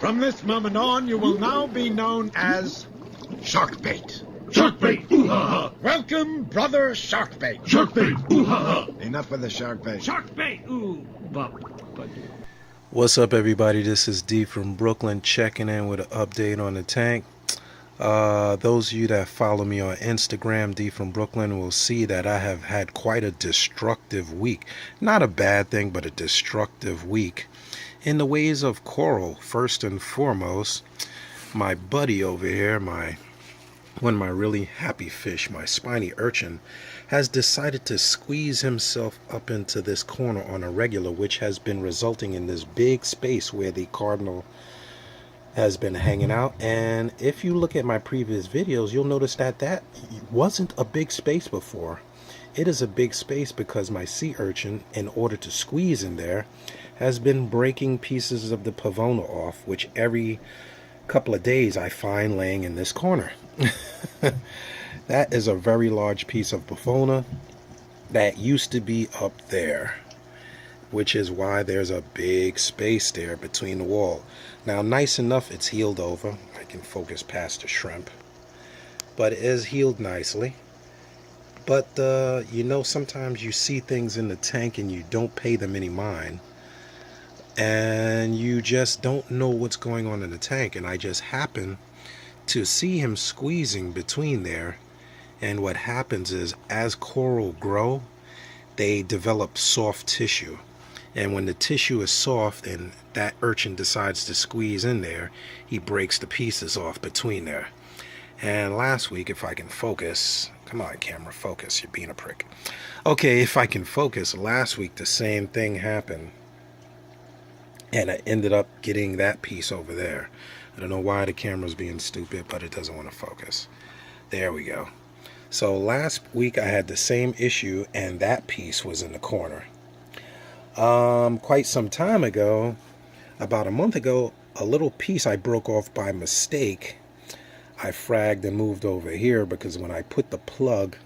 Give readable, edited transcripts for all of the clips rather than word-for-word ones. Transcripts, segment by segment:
From this moment on, you will now be known as Sharkbait. Sharkbait! Ooh-ha-ha! Welcome, brother Sharkbait. Sharkbait! Ooh-ha-ha! Enough with the Sharkbait. Sharkbait! Ooh, but. What's up, everybody? This is D from Brooklyn checking in with an update on the tank. Those of you that follow me on Instagram, D from Brooklyn, will see that I have had quite a destructive week. Not a bad thing, but a destructive week. In the ways of coral, first and foremost, my buddy over here, one of my really happy fish, my spiny urchin, has decided to squeeze himself up into this corner on a regular, which has been resulting in this big space where the cardinal has been hanging out. And if you look at my previous videos, you'll notice that that wasn't a big space before. It is a big space because my sea urchin, in order to squeeze in there, has been breaking pieces of the Pavana off, which every couple of days I find laying in this corner. That is a very large piece of Pavana that used to be up there, which is why there's a big space there between the wall. Now, nice enough, it's healed over. I can focus past the shrimp, but it is healed nicely. But you know, sometimes you see things in the tank and you don't pay them any mind, and you just don't know what's going on in the tank. And I just happen to see him squeezing between there. And what happens is, as coral grow, they develop soft tissue. And when the tissue is soft and that urchin decides to squeeze in there, he breaks the pieces off between there. And last week, if I can focus, come on camera, focus, you're being a prick. Okay, if I can focus, last week the same thing happened. And I ended up getting that piece over there. I don't know why the camera's being stupid, but it doesn't want to focus. There we go. So last week I had the same issue, and that piece was in the corner. Quite some time ago, about a month ago, a little piece I broke off by mistake. I fragged and moved over here because when I put the plug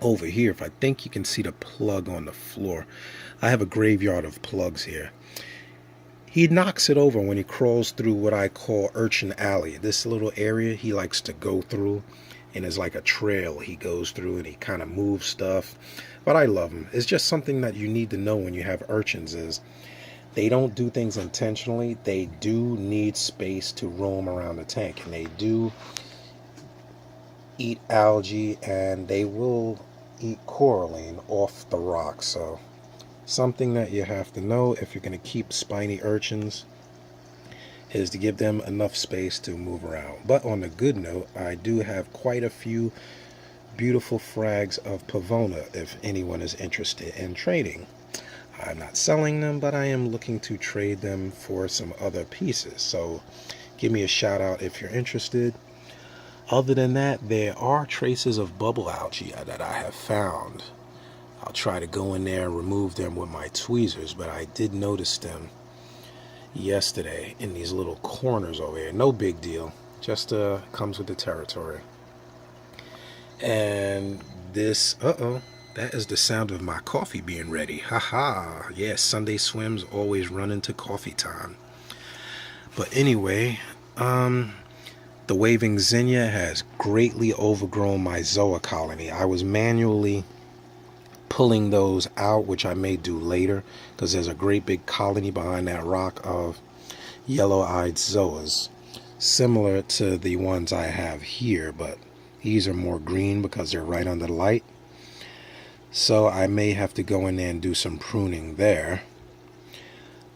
over here, if I think you can see the plug on the floor, I have a graveyard of plugs here. He knocks it over when he crawls through what I call Urchin Alley. This little area he likes to go through, and it's like a trail he goes through, and he kind of moves stuff. But I love him. It's just something that you need to know when you have urchins is they don't do things intentionally. They do need space to roam around the tank, and they do eat algae, and they will eat coralline off the rocks. So something that you have to know if you're going to keep spiny urchins is to give them enough space to move around. But on a good note, I do have quite a few beautiful frags of Pavana if anyone is interested in trading. I'm not selling them, but I am looking to trade them for some other pieces. So give me a shout out if you're interested. Other than that, there are traces of bubble algae that I have found. I'll try to go in there and remove them with my tweezers, but I did notice them yesterday in these little corners over here. No big deal, just comes with the territory. And this, that is the sound of my coffee being ready. Haha, yes, Sunday swims always run into coffee time. But anyway, the waving zinnia has greatly overgrown my zoa colony. I was manually pulling those out, which I may do later, because there's a great big colony behind that rock of yellow-eyed zoas, similar to the ones I have here, but these are more green because they're right under the light. So I may have to go in there and do some pruning there.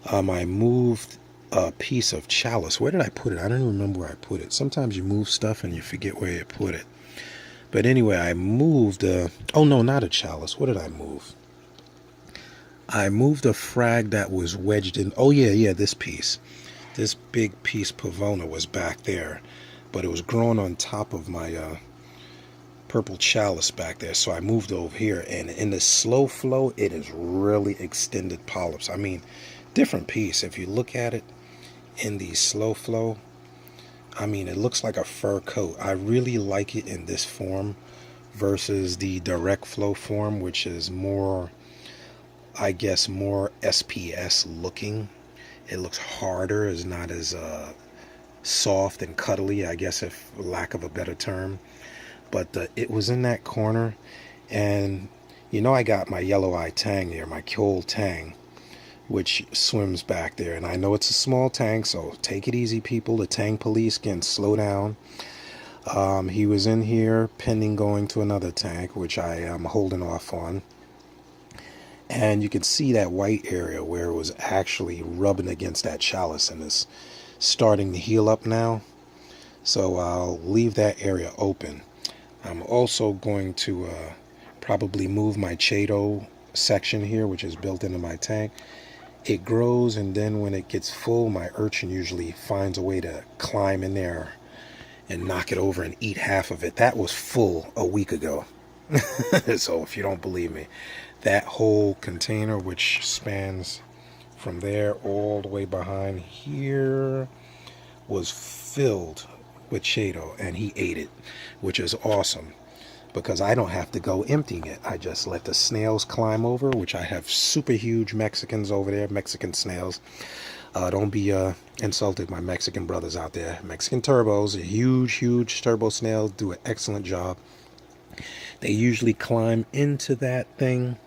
I moved a piece of chalice. Where did I put it? I don't even remember where I put it. Sometimes you move stuff and you forget where you put it. But anyway, I moved oh no, not a chalice. What did I move? I moved a frag that was wedged in. Oh yeah, this piece. This big piece Pavana was back there, but it was growing on top of my purple chalice back there. So I moved over here, and in the slow flow, it is really extended polyps. I mean, different piece. If you look at it in the slow flow, I mean, it looks like a fur coat. I really like it in this form versus the direct flow form, which is more, I guess, more SPS looking. It looks harder, it's not as soft and cuddly, I guess, if lack of a better term. But it was in that corner, and you know I got my yellow eye tang here, my cold tang, which swims back there. And I know it's a small tank, so take it easy, people. The tang police can slow down. He was in here pending going to another tank, which I am holding off on. And you can see that white area where it was actually rubbing against that chalice, and it's starting to heal up now. So I'll leave that area open. I'm also going to probably move my Chato section here, which is built into my tank. It grows, and then when it gets full, my urchin usually finds a way to climb in there and knock it over and eat half of it. That was full a week ago. So if you don't believe me, that whole container, which spans from there all the way behind here, was filled with Chato, and he ate it, which is awesome because I don't have to go emptying it. I just let the snails climb over, which I have super huge Mexicans over there, Mexican snails. Don't be insulted, my Mexican brothers out there. Mexican turbos, huge turbo snails, do an excellent job. They usually climb into that thing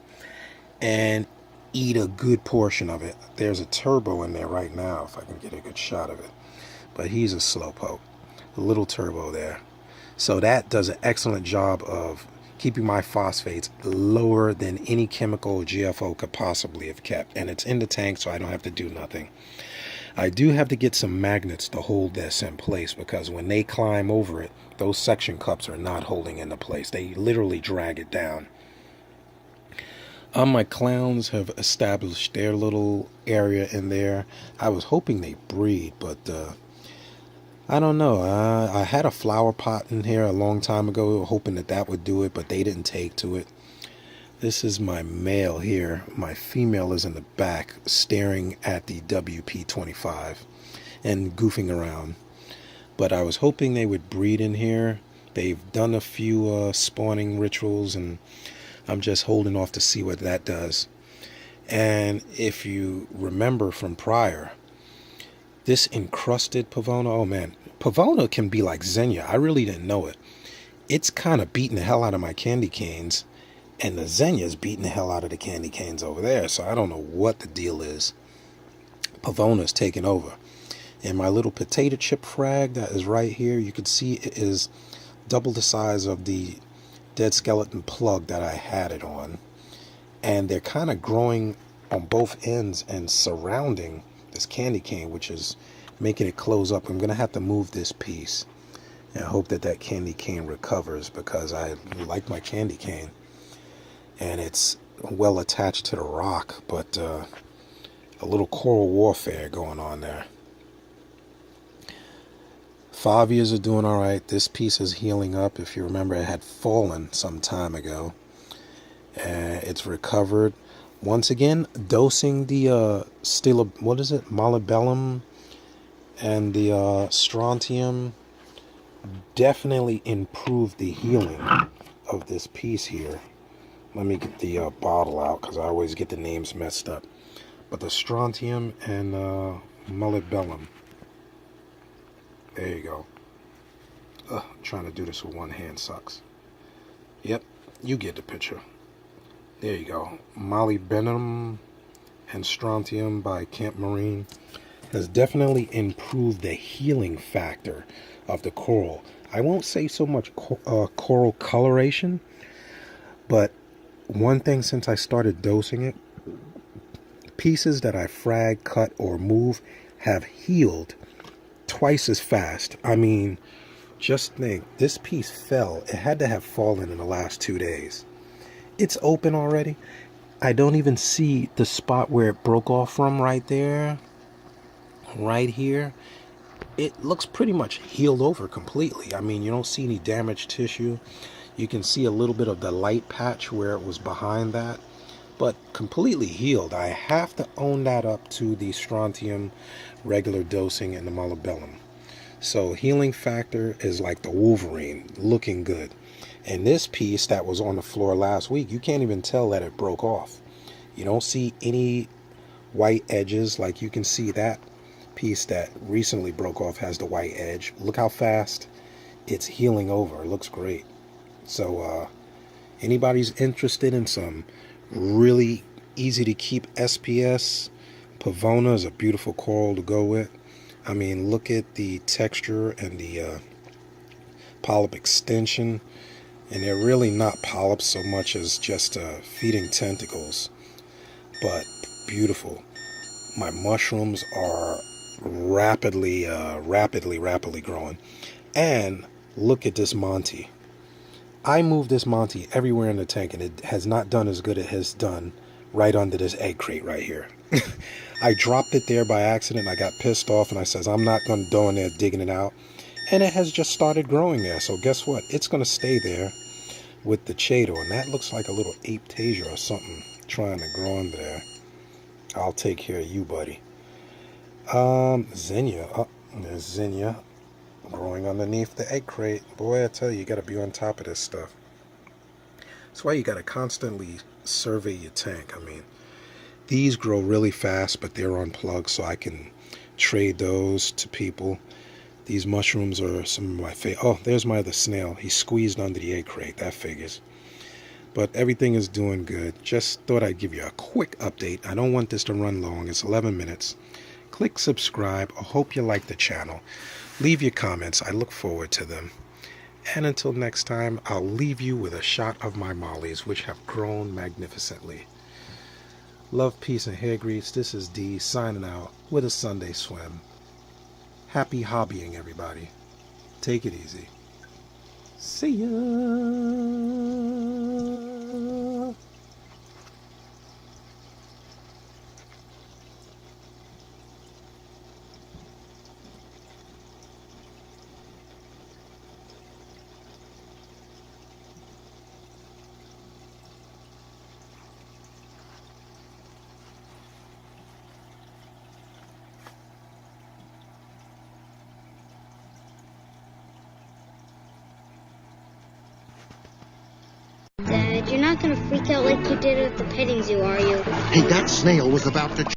and eat a good portion of it. There's a turbo in there right now, if I can get a good shot of it. But he's a slowpoke, a little turbo there. So that does an excellent job of keeping my phosphates lower than any chemical GFO could possibly have kept. And it's in the tank, so I don't have to do nothing. I do have to get some magnets to hold this in place, because when they climb over it, those suction cups are not holding into place. They literally drag it down. My clowns have established their little area in there. I was hoping they breed, but I don't know. I had a flower pot in here a long time ago, hoping that would do it, but they didn't take to it. This is my male here. My female is in the back staring at the WP25 and goofing around. But I was hoping they would breed in here. They've done a few spawning rituals, and I'm just holding off to see what that does. And if you remember from prior, this encrusted Pavana, oh man, Pavana can be like Xenia. I really didn't know it. It's kind of beating the hell out of my candy canes, and the Xenia's beating the hell out of the candy canes over there. So I don't know what the deal is. Pavana's taking over. And my little potato chip frag that is right here, you can see it is double the size of the dead skeleton plug that I had it on. And they're kind of growing on both ends and surrounding this candy cane, which is making it close up. I'm going to have to move this piece and hope that candy cane recovers, because I like my candy cane. And it's well attached to the rock, but a little coral warfare going on there. Favias are doing all right. This piece is healing up. If you remember, it had fallen some time ago. It's recovered. Once again, dosing the molybellum and the strontium definitely improved the healing of this piece here. Let me get the bottle out, because I always get the names messed up. But the strontium and molybellum. There you go. Trying to do this with one hand sucks. Yep, you get the picture. There you go. Molybdenum and strontium by Camp Marine has definitely improved the healing factor of the coral. I won't say so much coral coloration, but one thing since I started dosing it, pieces that I frag, cut, or move have healed twice as fast. I mean, just think, this piece fell. It had to have fallen in the last 2 days. It's open already. I don't even see the spot where it broke off from right there. Right here. It looks pretty much healed over completely. I mean, you don't see any damaged tissue. You can see a little bit of the light patch where it was behind that, but completely healed. I have to own that up to the strontium regular dosing and the molybellum. So healing factor is like the Wolverine, looking good. And this piece that was on the floor last week, you can't even tell that it broke off. You don't see any white edges. Like you can see that piece that recently broke off has the white edge. Look how fast it's healing over. It looks great. So anybody's interested in some really easy to keep SPS, Pavana is a beautiful coral to go with. I mean, look at the texture and the polyp extension, and they're really not polyps so much as just feeding tentacles, but beautiful. My mushrooms are rapidly growing. And look at this Monty. I moved this Monty everywhere in the tank, and it has not done as good as it has done right under this egg crate right here. I dropped it there by accident. I got pissed off, and I says, I'm not going to go in there digging it out. And it has just started growing there. So guess what? It's going to stay there with the Chato. And that looks like a little aptasia or something trying to grow under there. I'll take care of you, buddy. Zinnia. Oh, there's Zinnia growing underneath the egg crate. Boy, I tell you got to be on top of this stuff. That's why you got to constantly survey your tank. I mean, these grow really fast, but they're unplugged, so I can trade those to people. These mushrooms are some of my favorite. Oh, there's my other snail. He squeezed under the egg crate. That figures. But everything is doing good. Just thought I'd give you a quick update. I don't want this to run long. It's 11 minutes. Click subscribe. I hope you like the channel. Leave your comments. I look forward to them. And until next time, I'll leave you with a shot of my mollies, which have grown magnificently. Love, peace, and hair grease. This is D signing out with a Sunday swim. Happy hobbying, everybody. Take it easy. See ya. Dad, you're not gonna freak out like you did at the petting zoo, are you? Hey, that snail was about to